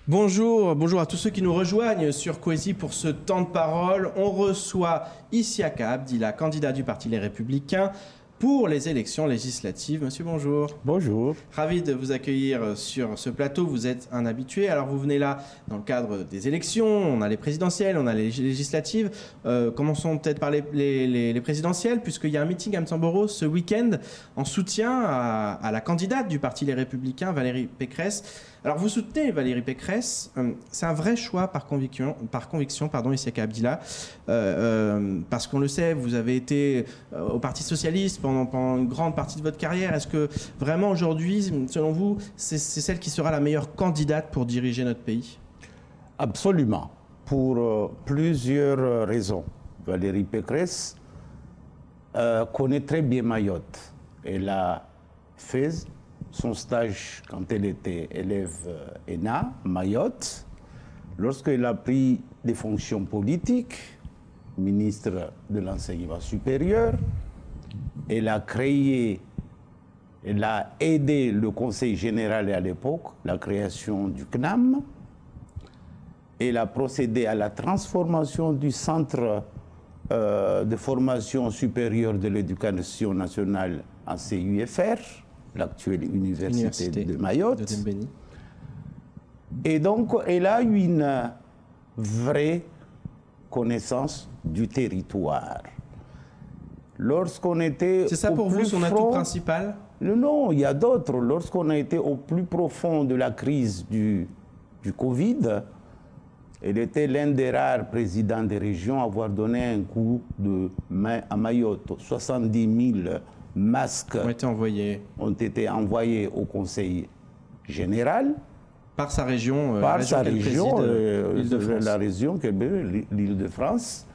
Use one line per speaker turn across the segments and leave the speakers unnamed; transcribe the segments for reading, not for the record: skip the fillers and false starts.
Bonjour, bonjour à tous ceux qui nous rejoignent sur Kwesi pour ce temps de parole. On reçoit Isiaka Abdillah, candidat du Parti Les Républicains pour les élections législatives. Monsieur, bonjour.
Bonjour.
Ravi de vous accueillir sur ce plateau. Vous êtes un habitué. Alors, vous venez là dans le cadre des élections. On a les présidentielles, on a les législatives. Commençons peut-être par les présidentielles, puisqu'il y a un meeting à Mtsamboro ce week-end en soutien à la candidate du Parti Les Républicains, Valérie Pécresse. Alors, vous soutenez Valérie Pécresse. C'est un vrai choix par conviction, pardon, Isiaka Abdillah. Parce qu'on le sait, vous avez été au Parti Socialiste pendant une grande partie de votre carrière. Est-ce que vraiment aujourd'hui, selon vous, c'est celle qui sera la meilleure candidate pour diriger notre pays?
Absolument, pour plusieurs raisons. Valérie Pécresse connaît très bien Mayotte. Elle a fait son stage quand elle était élève ENA, Mayotte. Lorsqu'elle a pris des fonctions politiques, ministre de l'enseignement supérieur, elle a aidé le Conseil général à l'époque, la création du CNAM. Elle a procédé à la transformation du centre de formation supérieure de l'éducation nationale en CUFR, l'actuelle université de Mayotte. Et donc, elle a eu une vraie connaissance du territoire. Lorsqu'on était...
C'est ça pour vous son atout principal?
Non, il y a d'autres. Lorsqu'on a été au plus profond de la crise du Covid, elle était l'un des rares présidents des régions à avoir donné un coup de main à Mayotte. 70 000 masques ont été envoyés au Conseil général.
Par sa région,
la région l'Île-de-France.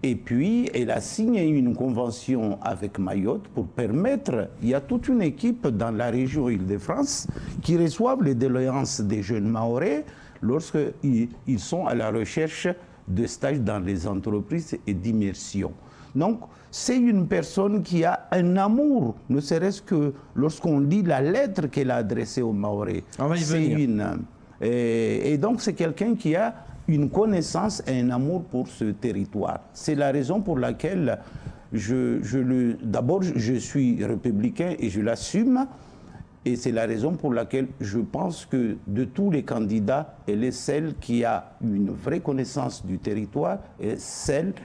Et puis, elle a signé une convention avec Mayotte pour permettre, il y a toute une équipe dans la région Île-de-France qui reçoivent les doléances des jeunes Mahorais lorsqu'ils sont à la recherche de stages dans les entreprises et d'immersion. Donc, c'est une personne qui a un amour, ne serait-ce que lorsqu'on lit la lettre qu'elle a adressée aux Mahorais.
On va y venir.
Et donc, c'est quelqu'un qui a une connaissance et un amour pour ce territoire. C'est la raison pour laquelle d'abord, je suis républicain et je l'assume. Et c'est la raison pour laquelle je pense que de tous les candidats, elle est celle qui a une vraie connaissance du territoire et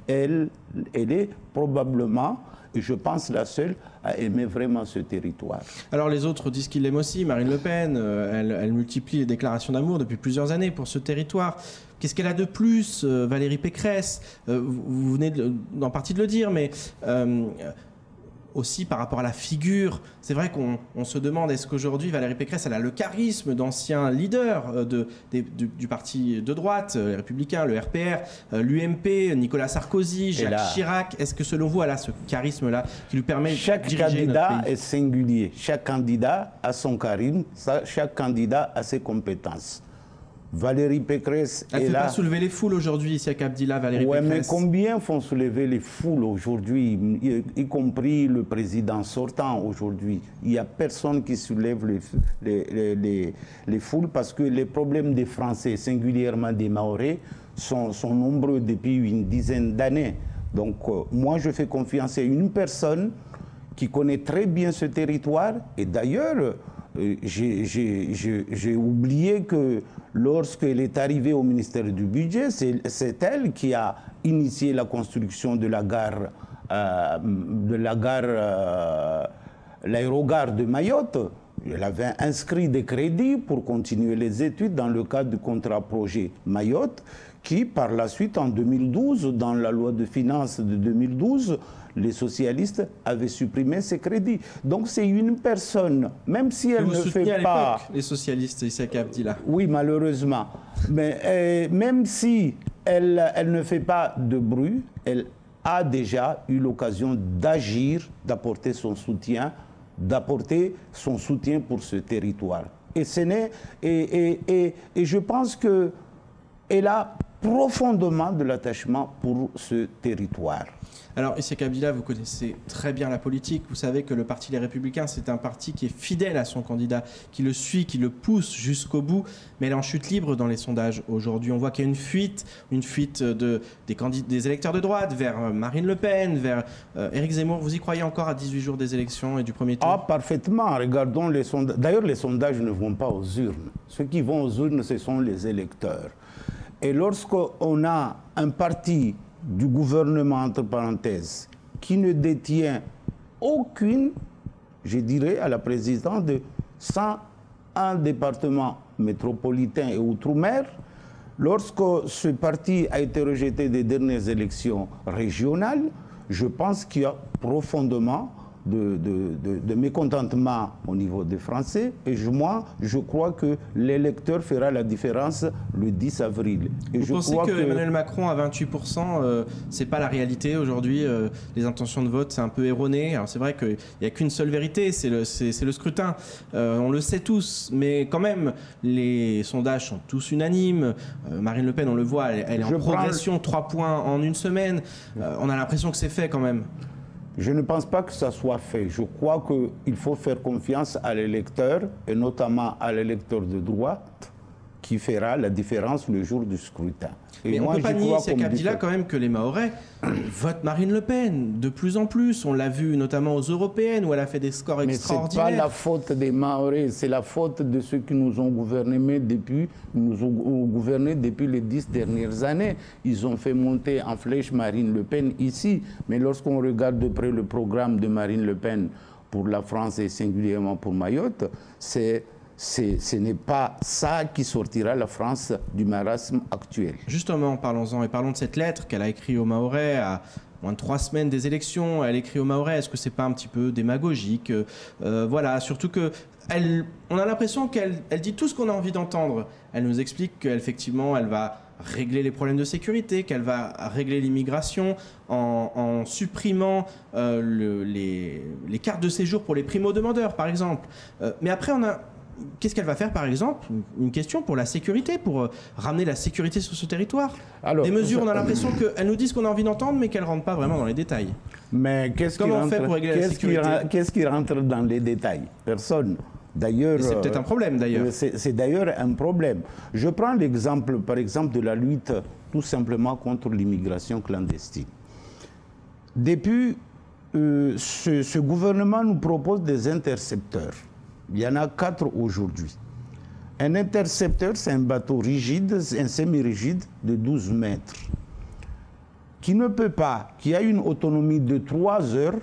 elle est probablement, et je pense, la seule à aimer vraiment ce territoire.
Alors les autres disent qu'ils l'aiment aussi. Marine Le Pen, elle multiplie les déclarations d'amour depuis plusieurs années pour ce territoire. Qu'est-ce qu'elle a de plus, Valérie Pécresse? Vous venez en partie de le dire, mais... aussi par rapport à la figure, c'est vrai qu'on se demande est-ce qu'aujourd'hui Valérie Pécresse elle a le charisme d'anciens leaders du parti de droite, les Républicains, le RPR, l'UMP, Nicolas Sarkozy, Jacques Chirac. Est-ce que selon vous elle a ce charisme-là qui lui permet de diriger notre pays?
Chaque candidat est singulier, chaque candidat a son charisme, chaque candidat a ses compétences. Valérie Pécresse
elle ne fait pas soulever les foules aujourd'hui, Isiaka Abdillah, Valérie Pécresse.
Mais combien font soulever les foules aujourd'hui, y compris le président sortant aujourd'hui? Il n'y a personne qui soulève les foules parce que les problèmes des Français, singulièrement des Mahorais, sont nombreux depuis une dizaine d'années. Donc moi, je fais confiance à une personne qui connaît très bien ce territoire. Et d'ailleurs, j'ai oublié que lorsqu'elle est arrivée au ministère du Budget, c'est elle qui a initié la construction de l'aérogare de Mayotte. Elle avait inscrit des crédits pour continuer les études dans le cadre du contrat projet Mayotte, qui par la suite, en 2012, dans la loi de finances de 2012, les socialistes avaient supprimé ces crédits. Donc c'est une personne, même si elle ne fait pas...
les socialistes, Isiaka Abdillah.
Oui, malheureusement. Mais même si elle ne fait pas de bruit, elle a déjà eu l'occasion d'agir, d'apporter son soutien pour ce territoire. Et je pense qu'elle a profondément de l'attachement pour ce territoire.
Alors, Issa Kabila, vous connaissez très bien la politique. Vous savez que le Parti Les Républicains, c'est un parti qui est fidèle à son candidat, qui le suit, qui le pousse jusqu'au bout. Mais elle est en chute libre dans les sondages aujourd'hui. On voit qu'il y a une fuite des électeurs de droite vers Marine Le Pen, vers Éric Zemmour. Vous y croyez encore à 18 jours des élections et du premier tour?
Ah, parfaitement. Regardons les sondages. D'ailleurs, les sondages ne vont pas aux urnes. Ceux qui vont aux urnes, ce sont les électeurs. Et lorsqu'on a un parti du gouvernement, entre parenthèses, qui ne détient aucune, je dirais, à la présidence de 101 départements métropolitains et outre-mer, lorsque ce parti a été rejeté des dernières élections régionales, je pense qu'il y a profondément de mécontentement au niveau des Français. Et moi, je crois que l'électeur fera la différence le 10 avril. Et
Vous pensez que Emmanuel Macron à 28%, c'est pas la réalité aujourd'hui? Les intentions de vote, c'est un peu erroné. Alors c'est vrai qu'il n'y a qu'une seule vérité, c'est le scrutin. On le sait tous, mais quand même, les sondages sont tous unanimes. Marine Le Pen, on le voit, elle est en progression, 3 points en une semaine. On a l'impression que c'est fait quand même.
Je ne pense pas que ça soit fait. Je crois qu'il faut faire confiance à l'électeur, et notamment à l'électeur de droite, qui fera la différence le jour du scrutin.
Et mais on ne peut pas nier, Issa Kabila, quand même, que les Mahorais votent Marine Le Pen de plus en plus. On l'a vu notamment aux européennes où elle a fait des scores extraordinaires.
Mais ce n'est pas la faute des Mahorais, c'est la faute de ceux qui nous ont gouvernés depuis les 10 dernières années. Ils ont fait monter en flèche Marine Le Pen ici. Mais lorsqu'on regarde de près le programme de Marine Le Pen pour la France et singulièrement pour Mayotte, ce n'est pas ça qui sortira la France du marasme actuel.
Justement, parlons-en et parlons de cette lettre qu'elle a écrite aux Mahorais à moins de 3 semaines des élections. Elle écrit aux Mahorais. Est-ce que c'est pas un petit peu démagogique? Voilà, surtout que on a l'impression qu'elle dit tout ce qu'on a envie d'entendre. Elle nous explique qu'effectivement, elle va régler les problèmes de sécurité, qu'elle va régler l'immigration en supprimant les cartes de séjour pour les primo-demandeurs, par exemple. Mais après, qu'est-ce qu'elle va faire, par exemple? Une question pour la sécurité, pour ramener la sécurité sur ce territoire. Alors, des mesures, on a l'impression qu'elle nous dit ce qu'on a envie d'entendre, mais qu'elle ne rentre pas vraiment dans les détails.
Mais comment on fait pour régler la sécurité? Qu'est-ce qui rentre dans les détails? Personne. D'ailleurs,
c'est peut-être un problème, d'ailleurs.
C'est d'ailleurs un problème. Je prends l'exemple, par exemple, de la lutte tout simplement contre l'immigration clandestine. Depuis, ce gouvernement nous propose des intercepteurs. Il y en a 4 aujourd'hui. Un intercepteur, c'est un bateau rigide, un semi-rigide de 12 mètres, qui ne peut pas, qui a une autonomie de 3 heures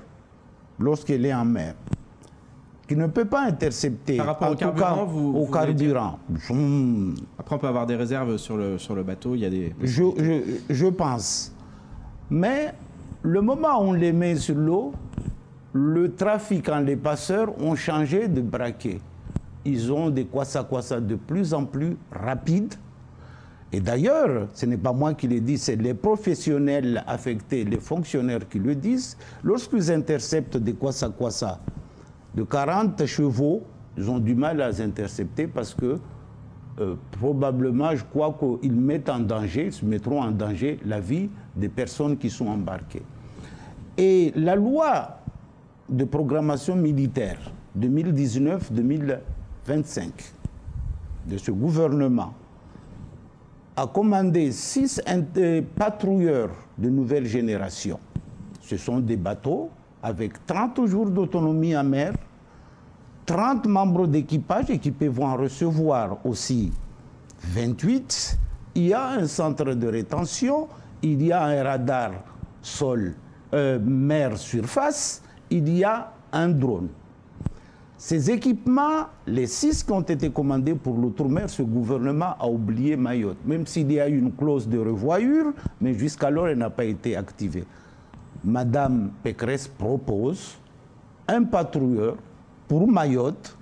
lorsqu'elle est en mer, qui ne peut pas intercepter.
Par rapport au carburant,
au carburant.
Après, on peut avoir des réserves sur le bateau, il y a des...
Je pense. Mais le moment où on les met sur l'eau, le trafiquant, les passeurs ont changé de braquet. Ils ont des kwassa-kwassa de plus en plus rapides. Et d'ailleurs, ce n'est pas moi qui le dis, c'est les professionnels affectés, les fonctionnaires qui le disent. Lorsqu'ils interceptent des kwassa-kwassa de 40 chevaux, ils ont du mal à les intercepter parce que probablement, je crois qu'ils mettent en danger, se mettront en danger la vie des personnes qui sont embarquées. Et la loi de programmation militaire 2019-2025 de ce gouvernement a commandé 6 patrouilleurs de nouvelle génération. Ce sont des bateaux avec 30 jours d'autonomie en mer, 30 membres d'équipage et qui peuvent en recevoir aussi 28. Il y a un centre de rétention, il y a un radar sol, mer, surface, il y a un drone. Ces équipements, les 6 qui ont été commandés pour l'outre-mer, ce gouvernement a oublié Mayotte, même s'il y a une clause de revoyure, mais jusqu'alors elle n'a pas été activée. Madame Pécresse propose un patrouilleur pour Mayotte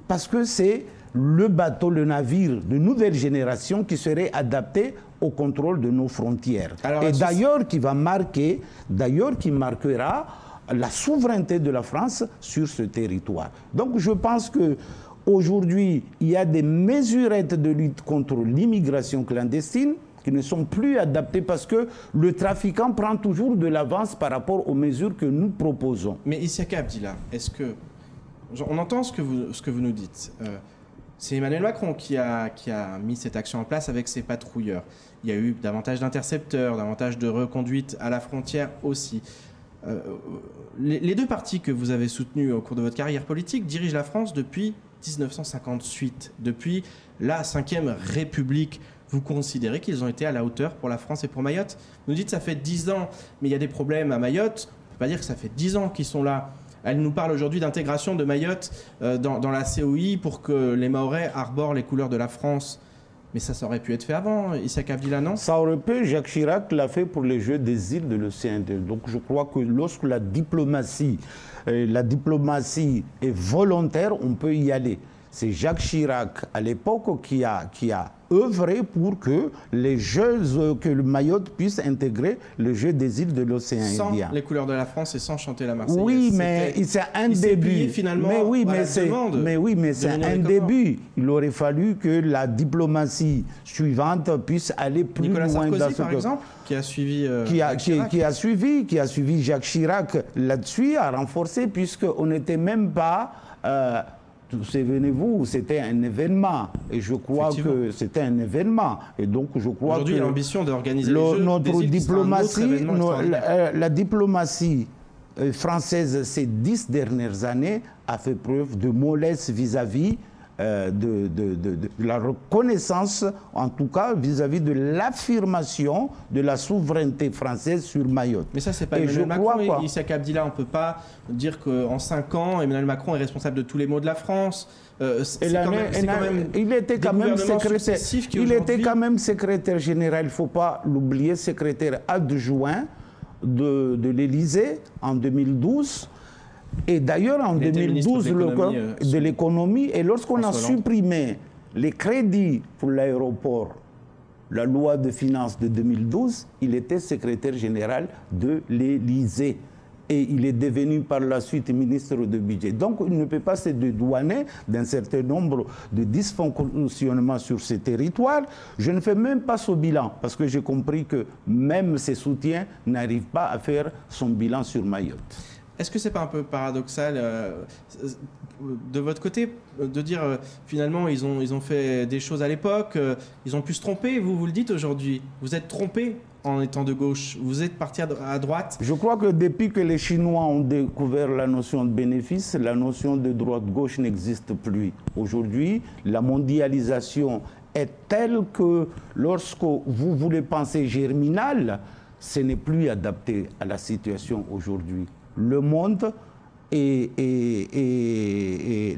parce que c'est le bateau, le navire de nouvelle génération qui serait adapté au contrôle de nos frontières. Alors, et d'ailleurs qui marquera la souveraineté de la France sur ce territoire. Donc je pense qu'aujourd'hui, il y a des mesurettes de lutte contre l'immigration clandestine qui ne sont plus adaptées parce que le trafiquant prend toujours de l'avance par rapport aux mesures que nous proposons.
Mais Isaka Abdillah, est-ce que... On entend ce que vous nous dites. C'est Emmanuel Macron qui a mis cette action en place avec ses patrouilleurs. Il y a eu davantage d'intercepteurs, davantage de reconduites à la frontière aussi. Les deux partis que vous avez soutenus au cours de votre carrière politique dirigent la France depuis 1958, depuis la Ve République. Vous considérez qu'ils ont été à la hauteur pour la France et pour Mayotte? Vous nous dites que ça fait 10 ans, mais il y a des problèmes à Mayotte. On ne peut pas dire que ça fait 10 ans qu'ils sont là. Elle nous parle aujourd'hui d'intégration de Mayotte dans la COI pour que les Mahorais arborent les couleurs de la France. Mais ça aurait pu être fait avant, Isaka Abdillah, non?
Ça aurait pu, Jacques Chirac l'a fait pour les Jeux des îles de l'océan Indien. Donc je crois que lorsque la diplomatie est volontaire, on peut y aller. C'est Jacques Chirac, à l'époque, qui a œuvré pour que les Jeux, que le Mayotte puisse intégrer le jeu des îles de l'océan Indien.
Sans les couleurs de la France et sans chanter la Marseillaise.
Oui, mais c'est un début.
Finalement,
mais oui, mais c'est un début. Il aurait fallu que la diplomatie suivante puisse aller plus
Nicolas
loin
Sarkozy,
dans ce
par exemple, qui a suivi
qui a suivi Jacques Chirac là-dessus, a renforcé, puisqu'on n'était même pas... souvenez-vous, c'était un événement, et je crois que c'était un événement, et donc je crois
aujourd'hui,
que
il y a l'ambition d'organiser les Jeux
notre
des îles,
diplomatie, la diplomatie française ces 10 dernières années a fait preuve de mollesse vis-à-vis de la reconnaissance, en tout cas vis-à-vis de l'affirmation de la souveraineté française sur Mayotte.
Mais ça, c'est pas Emmanuel Macron et Isaka Abdillah. On ne peut pas dire qu'en 5 ans, Emmanuel Macron est responsable de tous les maux de la France.
Il était quand même secrétaire général, il ne faut pas l'oublier, secrétaire adjoint de l'Élysée en 2012. Et d'ailleurs, en 2012, de l'économie, et lorsqu'on a supprimé les crédits pour l'aéroport, la loi de finances de 2012, il était secrétaire général de l'Élysée. Et il est devenu par la suite ministre de budget. Donc il ne peut pas se dédouaner d'un certain nombre de dysfonctionnements sur ces territoires. Je ne fais même pas ce bilan, parce que j'ai compris que même ses soutiens n'arrivent pas à faire son bilan sur Mayotte.
Est-ce que c'est pas un peu paradoxal de votre côté de dire finalement ils ont fait des choses à l'époque, ils ont pu se tromper, vous le dites aujourd'hui, vous êtes trompé en étant de gauche, vous êtes parti à droite?
Je crois que depuis que les Chinois ont découvert la notion de bénéfice, la notion de droite-gauche n'existe plus. Aujourd'hui, la mondialisation est telle que lorsque vous voulez penser germinal, ce n'est plus adapté à la situation aujourd'hui. Le monde et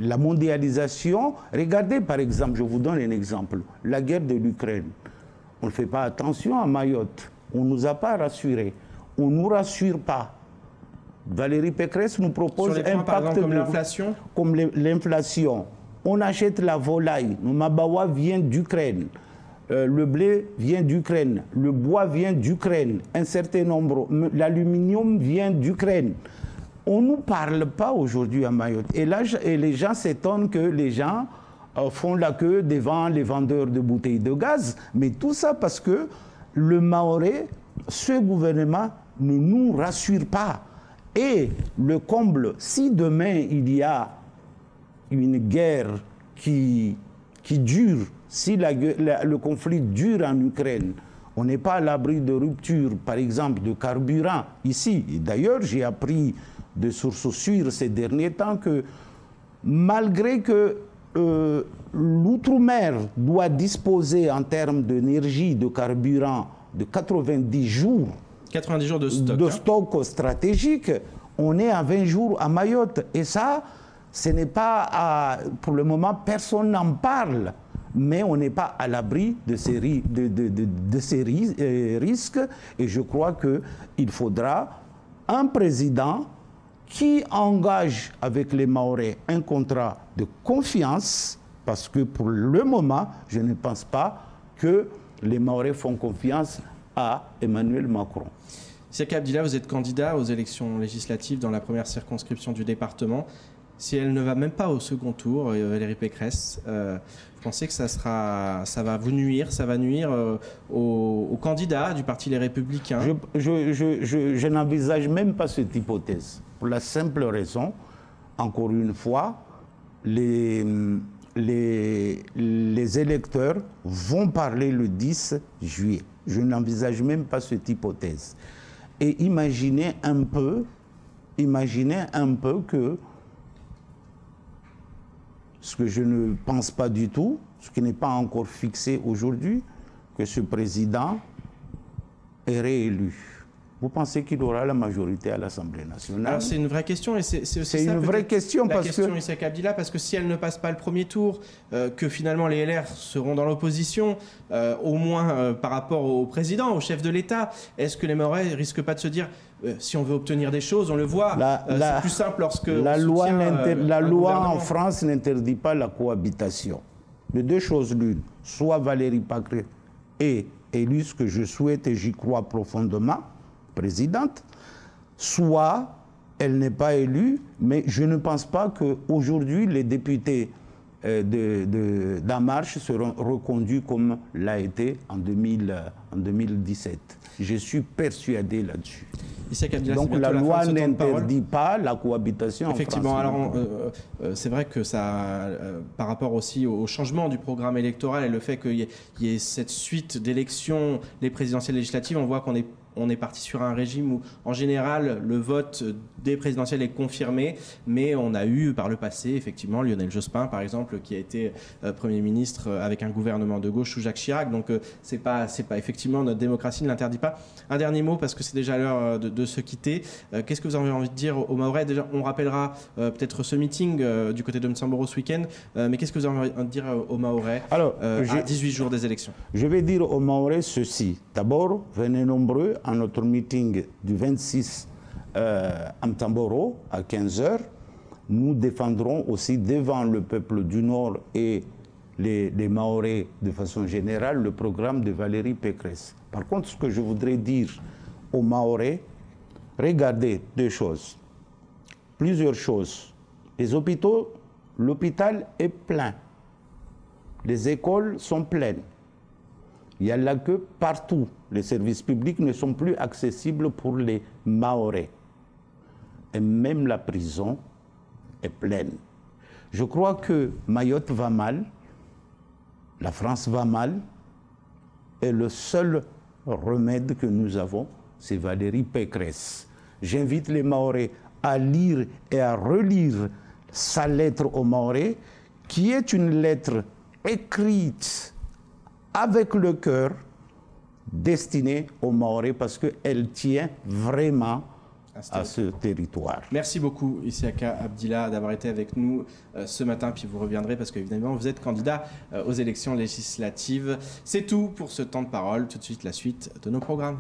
la mondialisation. Regardez par exemple, je vous donne un exemple, la guerre de l'Ukraine. On ne fait pas attention à Mayotte, on ne nous a pas rassurés, on ne nous rassure pas. Valérie Pécresse nous propose un pacte
comme l'inflation.
Comme l'inflation. On achète la volaille, le mabawa vient d'Ukraine. Le blé vient d'Ukraine, le bois vient d'Ukraine, un certain nombre, l'aluminium vient d'Ukraine. On ne nous parle pas aujourd'hui à Mayotte. Et là, les gens s'étonnent que les gens font la queue devant les vendeurs de bouteilles de gaz. Mais tout ça parce que le Mahorais, ce gouvernement, ne nous rassure pas. Et le comble, si demain il y a une guerre qui dure, si le conflit dure en Ukraine, on n'est pas à l'abri de rupture, par exemple, de carburant ici. D'ailleurs, j'ai appris de sources sûres ces derniers temps que malgré que l'outre-mer doit disposer en termes d'énergie, de carburant, de 90 jours,
90 jours de stock,
stratégique, on est à 20 jours à Mayotte. Et ça, ce n'est pas, pour le moment, personne n'en parle. Mais on n'est pas à l'abri de ces risques. Et je crois qu'il faudra un président qui engage avec les Mahorais un contrat de confiance, parce que pour le moment, je ne pense pas que les Mahorais font confiance à Emmanuel Macron.
Isaka Abdillah, vous êtes candidat aux élections législatives dans la première circonscription du département. Si elle ne va même pas au second tour, Valérie Pécresse, vous pensez que ça va vous nuire, ça va nuire aux candidats du Parti Les Républicains?
Je n'envisage même pas cette hypothèse. Pour la simple raison, encore une fois, les électeurs vont parler le 10 juillet. Je n'envisage même pas cette hypothèse. Et imaginez un peu que, ce que je ne pense pas du tout, ce qui n'est pas encore fixé aujourd'hui, que ce président est réélu. Vous pensez qu'il aura la majorité à l'Assemblée nationale?
Alors c'est une vraie question et c'est aussi
une vraie question
la
parce
question
que
Issaq Abdillah, parce que si elle ne passe pas le premier tour, que finalement les LR seront dans l'opposition, au moins par rapport au président, au chef de l'État, est-ce que les Mahorais risquent pas de se dire si on veut obtenir des choses, on le voit, c'est plus simple lorsque
la loi en
France
France n'interdit pas la cohabitation. De deux choses l'une, soit Valérie Pécresse est élue, ce que je souhaite et j'y crois profondément, présidente, soit elle n'est pas élue, mais je ne pense pas qu'aujourd'hui les députés d'En Marche seront reconduits comme l'a été en 2017. Je suis persuadé là-dessus. Donc la loi n'interdit pas la cohabitation.
Effectivement,
en France.
alors c'est vrai que ça, par rapport aussi au changement du programme électoral et le fait qu'il y ait cette suite d'élections, les présidentielles législatives, on voit qu'on est parti sur un régime où, en général, le vote des présidentielles est confirmé, mais on a eu par le passé, effectivement, Lionel Jospin, par exemple, qui a été Premier ministre avec un gouvernement de gauche sous Jacques Chirac. Donc, c'est pas effectivement, notre démocratie ne l'interdit pas. Un dernier mot, parce que c'est déjà l'heure de se quitter. Qu'est-ce que vous avez envie de dire aux Mahorais? Déjà, on rappellera peut-être ce meeting du côté de Mtsamboro ce week-end, mais qu'est-ce que vous avez envie de dire aux Mahorais à 18 jours des élections?
Je vais dire aux Mahorais ceci. D'abord, venez nombreux à notre meeting du 26 à Mtsamboro à 15h. Nous défendrons aussi devant le peuple du Nord et les Mahorais de façon générale le programme de Valérie Pécresse. Par contre, ce que je voudrais dire aux Mahorais, regardez deux choses, plusieurs choses. Les hôpitaux, l'hôpital est plein, les écoles sont pleines. Il y a la queue partout. Les services publics ne sont plus accessibles pour les Mahorais. Et même la prison est pleine. Je crois que Mayotte va mal, la France va mal, et le seul remède que nous avons, c'est Valérie Pécresse. J'invite les Mahorais à lire et à relire sa lettre aux Mahorais, qui est une lettre écrite avec le cœur, destinée aux Mahorais, parce qu'elle tient vraiment à ce territoire.
Merci beaucoup, Issaq Abdillah, d'avoir été avec nous ce matin. Puis vous reviendrez parce qu'évidemment, vous êtes candidat aux élections législatives. C'est tout pour ce temps de parole. Tout de suite, la suite de nos programmes.